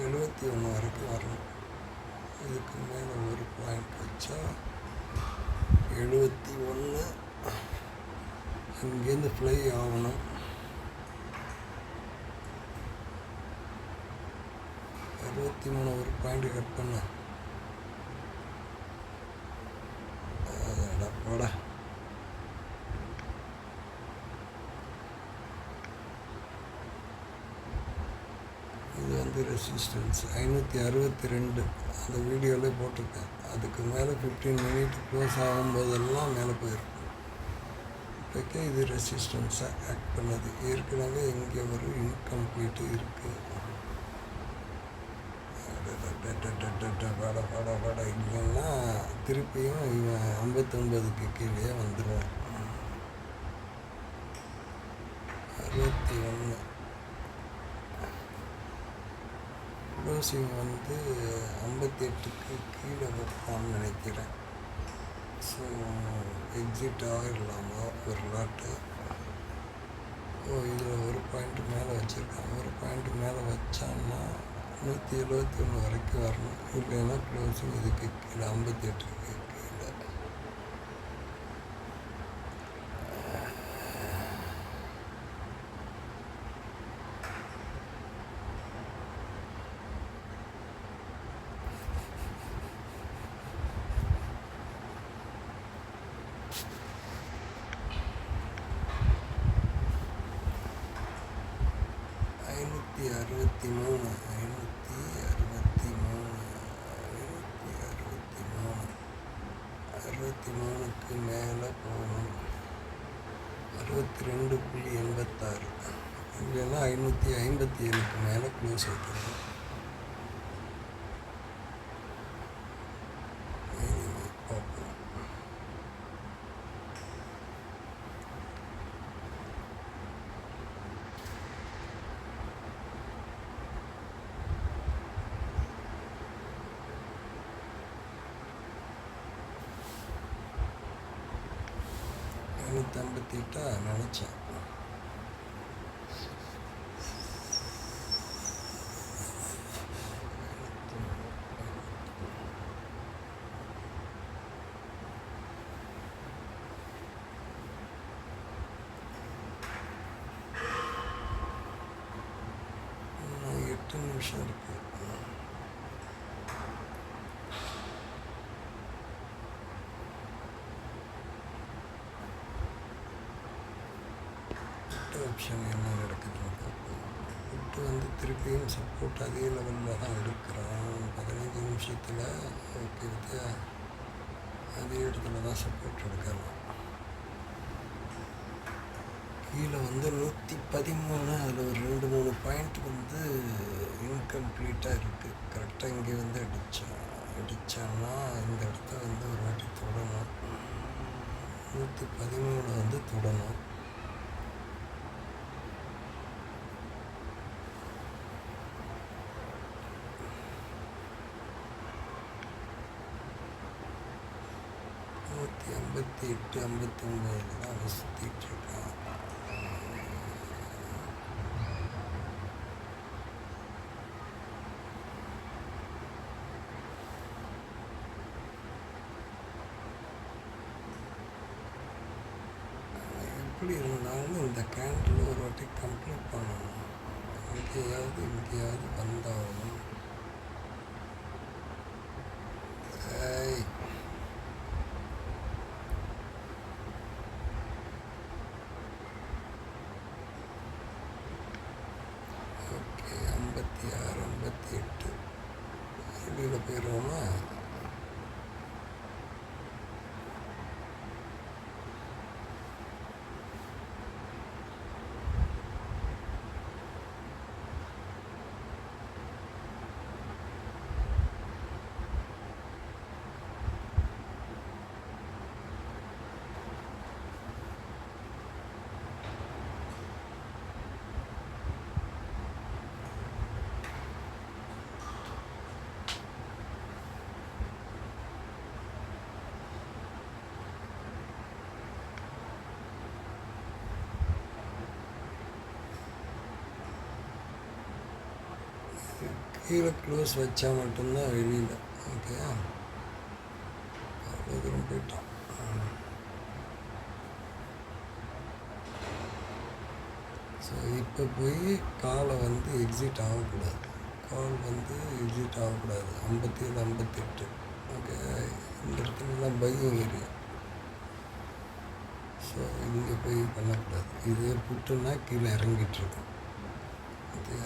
71 வரைக்கும் வரணும். இதுக்கு மேலே ஒரு பாயிண்ட் வச்சா 71. இங்கேருந்து ஃப்ளை ஆகணும். 63 ஒரு பாயிண்ட் கட் பண்ண ரெசிஸ்டன்ஸ் 562 அந்த வீடியோவில் போட்டிருக்கேன். அதுக்கு மேலே 15 மினிட் க்ளோஸ் ஆகும்போதெல்லாம் மேலே போயிருக்கும். இப்போக்கே இது ரெசிஸ்டன்ஸாக ஆக்ட் பண்ணுது. ஏற்கனவே இங்கே ஒரு இன்கம்ப்ளீட்டு இருக்குது. பட இல்லைன்னா திருப்பியும் இவன் 59க்கு கீழே வந்துடுவான். 61 க்ளோசிங் 58க்கு கீழே வைப்பான்னு நினைக்கிறேன். ஸோ எக்ஸிட் ஆகிடலாமா ஒரு லாட்டு. இதில் ஒரு பாயிண்ட் மேலே வச்சுருக்கான். ஒரு பாயிண்ட் மேலே வச்சான்னா 171 வரைக்கும் வரணும். இல்லைன்னா க்ளோசிங் இதுக்கு கீழே 58க்கு கீழே. 63க்கு மேலே போகணும். 62.86 இல்லைன்னா 557க்கு மேலே க்ளோஸ் வைக்கணும். பார்ப்போம். தம்பத்திட்டா நினச்சேன். இன்னும் 8 நிமிஷம் இருக்கு. ஆப்ஷன் என்ன நடக்குதுன்னு பார்ப்போம். புட்டு திருப்பியும் சப்போர்ட் அதே லெவலில் தான் எடுக்கிறான். 15 நிமிஷத்தில் ஓகே வித்தியா அதே இடத்துல தான் சப்போர்ட் எடுக்கலாம். கீழே 113 அதில் ஒரு 2-3 பாயிண்ட் இன்கம்ப்ளீட்டாக இருக்குது. கரெக்டாக இங்கே அடித்தான்னா இந்த இடத்த ஒரு வாட்டி தொடணும். 113 தொடணும். நூற்றி 58 59 தான் சுற்றிட்டு இருக்கான். எப்படி இருந்தாலும் இந்த கேண்டில் ஒரு வாட்டி கம்ப்ளீட் பண்ணணும். இங்கேயாவது வந்தாகணும். ஓகே 56 58 வெளியில் போயிடுவோமா? கீழே க்ளோஸ் வச்சா மட்டும்தான் வெளியில். ஓகே அவ்வளோ தூரம் போயிட்டான். ஸோ இப்போ போய் காலை எக்ஸிட் ஆகக்கூடாது. கால் எக்ஸிட் ஆகக்கூடாது. 57 58 ஓகே. இந்த இடத்துலலாம் பையிங் ஏரியா. ஸோ இங்கே போய் பண்ணக்கூடாது. இதே புட்டுன்னா கீழே இறங்கிட்டுருக்கும். ஓகே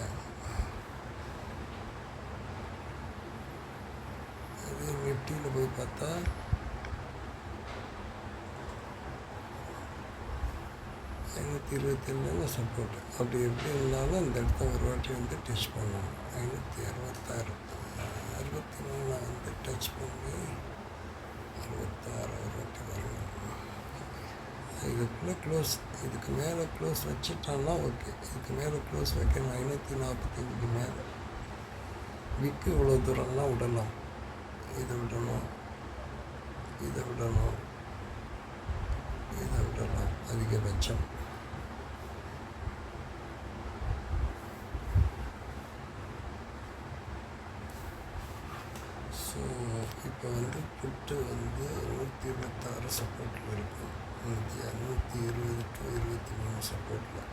நிஃப்டியில் போய் பார்த்தா ஐநூற்றி 27 சப்போர்ட். அப்படி எப்படி இருந்தாலும் இந்த இடத்த ஒரு வாட்டி வந்து டச் பண்ணணும். 566 63 வந்து டச் பண்ணி 66 ஒரு வாட்டி வரணும். இதுக்குள்ளே க்ளோஸ், இதுக்கு மேலே க்ளோஸ் வச்சுட்டான்னா ஓகே. இதுக்கு மேலே க்ளோஸ் வைக்கணும். 545 மேலே விற்கு இவ்வளோ தூரம்லாம் விடலாம். இதை விடணும், இதை விடணும், இதை விடலாம் அதிகபட்சம். ஸோ இப்போ வந்து புட்டு வந்து 126 சப்போர்ட்டில் இருக்கும். 120 to 23 சப்போர்ட்டில்.